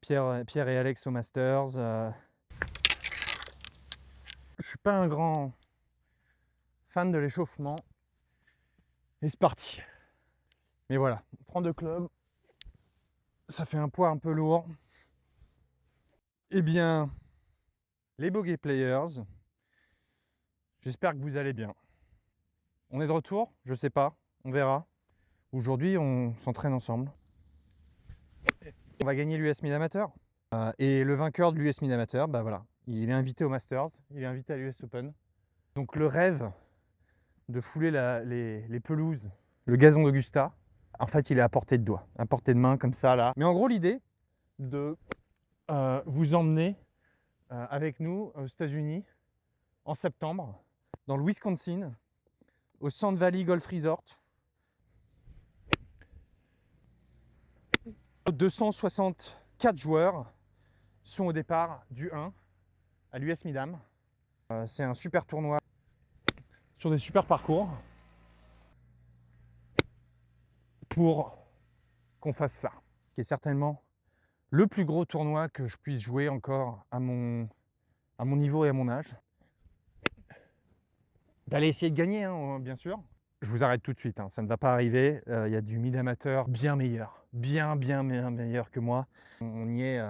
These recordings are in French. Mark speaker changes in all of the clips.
Speaker 1: Pierre et Alex au Masters. Je suis pas un grand fan de l'échauffement. Et c'est parti. Mais voilà, on prend 2 clubs. Ça fait un poids un peu lourd. Eh bien, les bogey players, j'espère que vous allez bien. On est de retour, je sais pas, on verra. Aujourd'hui, on s'entraîne ensemble. On va gagner l'US Mid Amateur. Et le vainqueur de l'US Mid Amateur, bah voilà, il est invité au Masters, il est invité à l'US Open. Donc le rêve de fouler les pelouses, le gazon d'Augusta, en fait, il est à portée de doigt, à portée de main, comme ça, là. Mais en gros, l'idée de vous emmener avec nous aux États-Unis en septembre, dans le Wisconsin, au Sand Valley Golf Resort. 264 joueurs sont au départ du 1 à l'US Midam. C'est un super tournoi sur des super parcours pour qu'on fasse ça, qui est certainement le plus gros tournoi que je puisse jouer encore à mon niveau et à mon âge. D'aller essayer de gagner, hein, bien sûr. Je vous arrête tout de suite, hein, ça ne va pas arriver. Il y a du mid-amateur bien meilleur, bien meilleur que moi. On y est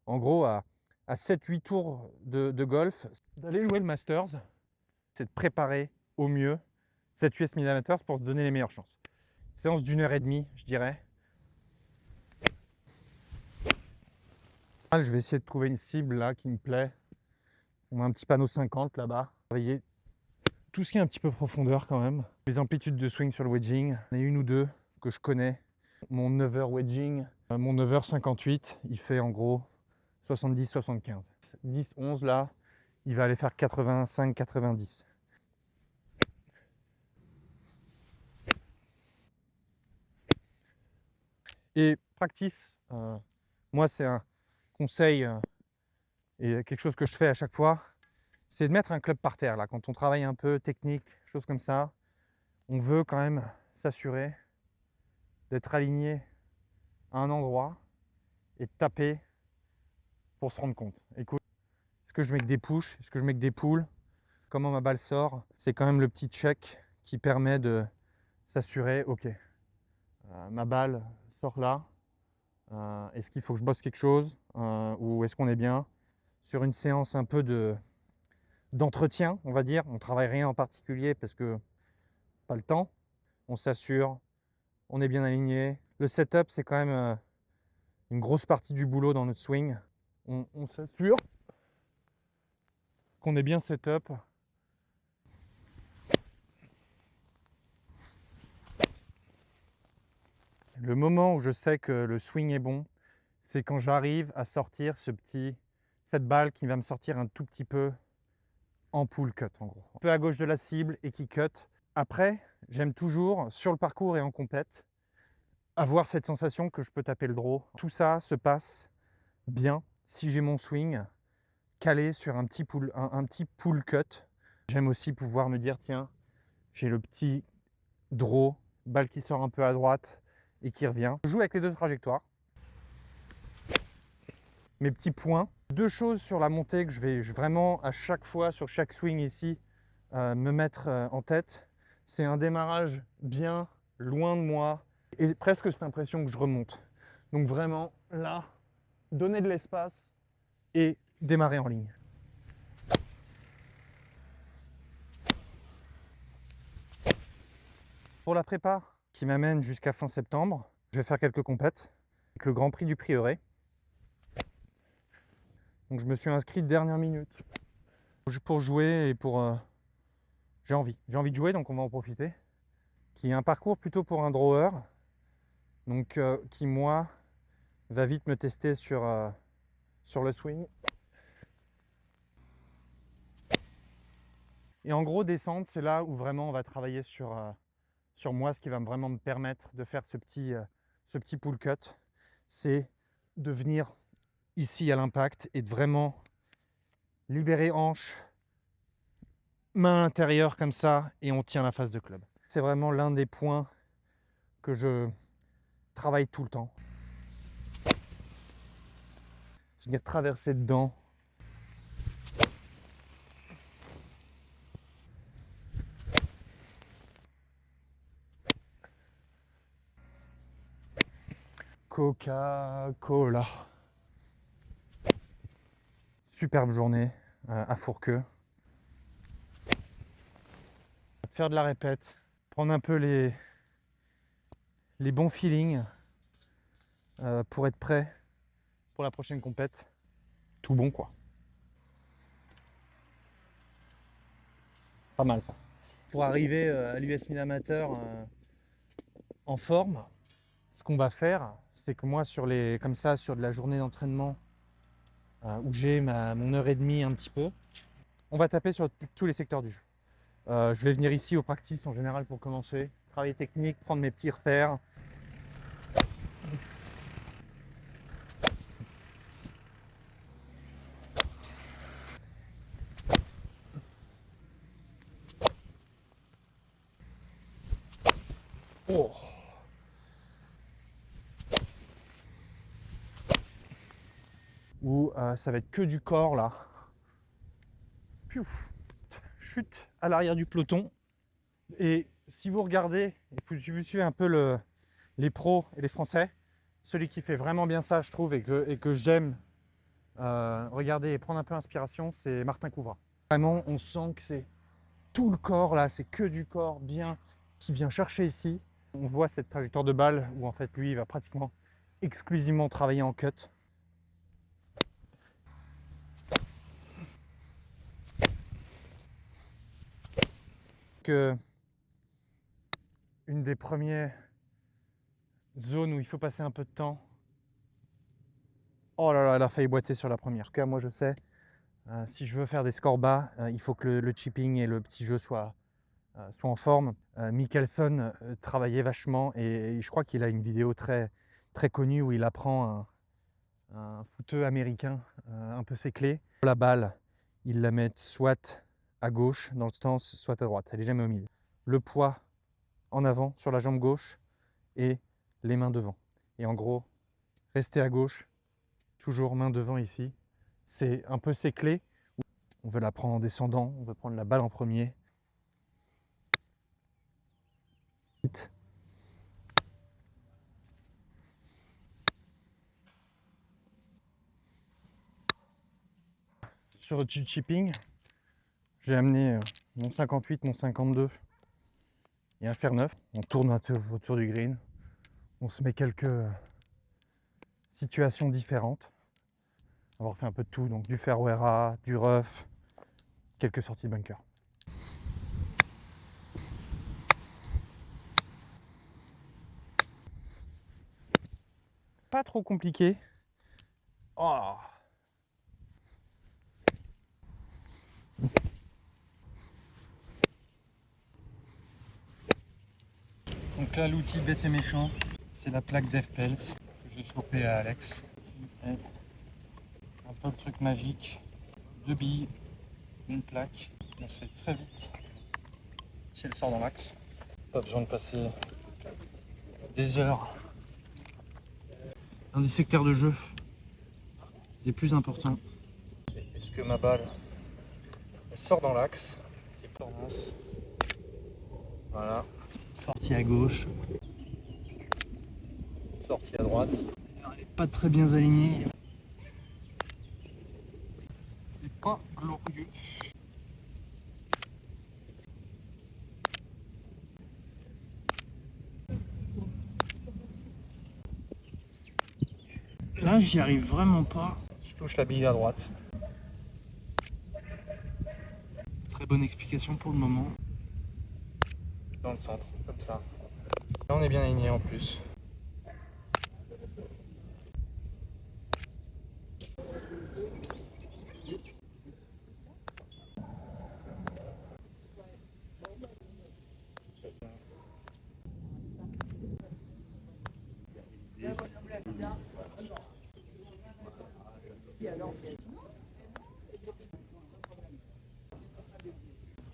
Speaker 1: en gros à 7-8 tours de golf. D'aller jouer le Masters, c'est de préparer au mieux cette US Mid-Amateurs pour se donner les meilleures chances. Séance d'1h30, je dirais. Je vais essayer de trouver une cible là qui me plaît. On a un petit panneau 50 là-bas. Travailler tout ce qui est un petit peu profondeur quand même. Les amplitudes de swing sur le wedging, il y en a une ou deux que je connais. Mon 9h wedging, mon 9h 58, il fait en gros 70-75. 10-11 là, il va aller faire 85-90. Et practice, moi c'est un conseil et quelque chose que je fais à chaque fois, c'est de mettre un club par terre. Là, quand on travaille un peu technique, choses comme ça, on veut quand même s'assurer d'être aligné à un endroit et de taper pour se rendre compte. Écoute, est-ce que je mets que des push, est-ce que je mets que des pulls, comment ma balle sort, c'est quand même le petit check qui permet de s'assurer, ok, ma balle sort là, est-ce qu'il faut que je bosse quelque chose ou est-ce qu'on est bien sur une séance un peu d'entretien, on va dire. On ne travaille rien en particulier parce que pas le temps. On s'assure, on est bien aligné. Le setup, c'est quand même une grosse partie du boulot dans notre swing. On s'assure qu'on est bien setup. Le moment où je sais que le swing est bon, c'est quand j'arrive à sortir cette balle qui va me sortir un tout petit peu en pull cut en gros. Un peu à gauche de la cible et qui cut. Après, j'aime toujours, sur le parcours et en compète, avoir cette sensation que je peux taper le draw. Tout ça se passe bien si j'ai mon swing calé sur un petit pull cut. J'aime aussi pouvoir me dire, tiens, j'ai le petit draw, balle qui sort un peu à droite et qui revient. Je joue avec les deux trajectoires. Mes petits points. 2 choses sur la montée que je vais vraiment à chaque fois, sur chaque swing ici, me mettre en tête. C'est un démarrage bien loin de moi et presque cette impression que je remonte. Donc vraiment, là, donner de l'espace et démarrer en ligne. Pour la prépa qui m'amène jusqu'à fin septembre, je vais faire quelques compètes avec le Grand Prix du Prieuré. Donc je me suis inscrit dernière minute pour jouer et pour... j'ai envie de jouer, donc on va en profiter. Qui est un parcours plutôt pour un drawer, donc qui moi va vite me tester sur le swing. Et en gros, descente, c'est là où vraiment on va travailler sur moi, ce qui va vraiment me permettre de faire ce petit pull cut, c'est de venir ici à l'impact et de vraiment libérer hanche, main intérieure comme ça, et on tient la face de club. C'est vraiment l'un des points que je travaille tout le temps. venir traverser dedans. Coca-Cola. Superbe journée à Fourqueux. Faire de la répète, prendre un peu les bons feelings pour être prêt pour la prochaine compète. Tout bon quoi. Pas mal ça. Pour arriver à l'US 1000 amateur en forme, ce qu'on va faire, c'est que moi sur de la journée d'entraînement où j'ai mon heure et demie un petit peu, on va taper sur tous les secteurs du jeu. Je vais venir ici au practice en général pour commencer, travailler technique, prendre mes petits repères. Oh. Où ça va être que du corps là. Piouf. Chute à l'arrière du peloton. Et si vous regardez, si vous suivez un peu les pros et les Français, celui qui fait vraiment bien ça, je trouve, et que j'aime regarder et prendre un peu d'inspiration, c'est Martin Couvrat. Vraiment, on sent que c'est tout le corps là, c'est que du corps bien qui vient chercher ici. On voit cette trajectoire de balle où en fait lui il va pratiquement exclusivement travailler en cut. Que une des premières zones où il faut passer un peu de temps. Oh là là, elle a failli boiter sur la première. En tout cas, moi je sais, si je veux faire des scores bas, il faut que le chipping et le petit jeu soient en forme. Mickelson travaillait vachement et je crois qu'il a une vidéo très, très connue où il apprend un footeux américain un peu ses clés. La balle, il la met soit à gauche dans le stance, soit à droite. Elle n'est jamais au milieu. Le poids en avant sur la jambe gauche et les mains devant. Et en gros, rester à gauche, toujours main devant ici. C'est un peu ses clés. On veut la prendre en descendant, on veut prendre la balle en premier. Sur du chipping, j'ai amené mon 58, mon 52 et un fer 9. On tourne un peu autour du green. On se met quelques situations différentes. Avoir fait un peu de tout, donc du fairway ras, du rough, quelques sorties de bunker. Pas trop compliqué. Oh. Donc là, l'outil bête et méchant, c'est la plaque d'FPels que j'ai chopée à Alex. Et un peu le truc magique, 2 billes, une plaque. On sait très vite si elle sort dans l'axe. Pas besoin de passer des heures. Un des secteurs de jeu les plus importants. Est-ce que ma balle elle sort dans l'axe? Voilà. Sortie à gauche. Sortie à droite. Elle n'est pas très bien alignée. C'est pas glorieux. Là, j'y arrive vraiment pas. Je touche la bille à droite. Très bonne explication pour le moment. Dans le centre, comme ça. Là, on est bien aligné en plus.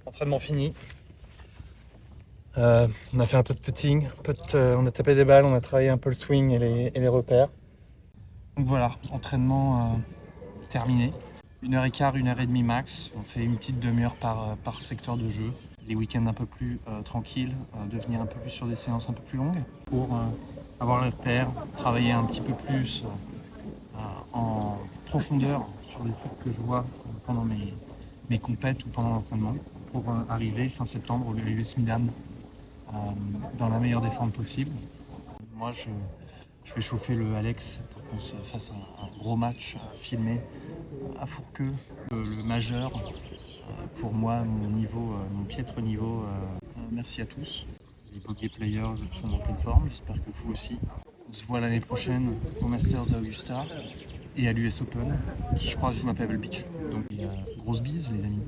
Speaker 1: Entraînement fini. On a fait un peu de putting, on a tapé des balles, on a travaillé un peu le swing et les repères. Donc voilà, entraînement terminé. 1h15, 1h30 max. On fait une petite demi-heure par secteur de jeu. Les week-ends un peu plus tranquilles, de venir un peu plus sur des séances un peu plus longues pour avoir les repères, travailler un petit peu plus en profondeur sur les trucs que je vois pendant mes compètes ou pendant l'entraînement pour arriver fin septembre au US Midam dans la meilleure des formes possible. Moi, je vais chauffer le Alex pour qu'on se fasse un gros match filmé à Fourqueux, le majeur. Pour moi, mon niveau, mon piètre niveau. Merci à tous. Les Bogey Players sont en pleine forme, j'espère que vous aussi. On se voit l'année prochaine au Masters d'Augusta et à l'US Open, qui je crois se joue à Pebble Beach. Donc grosse bise les amis.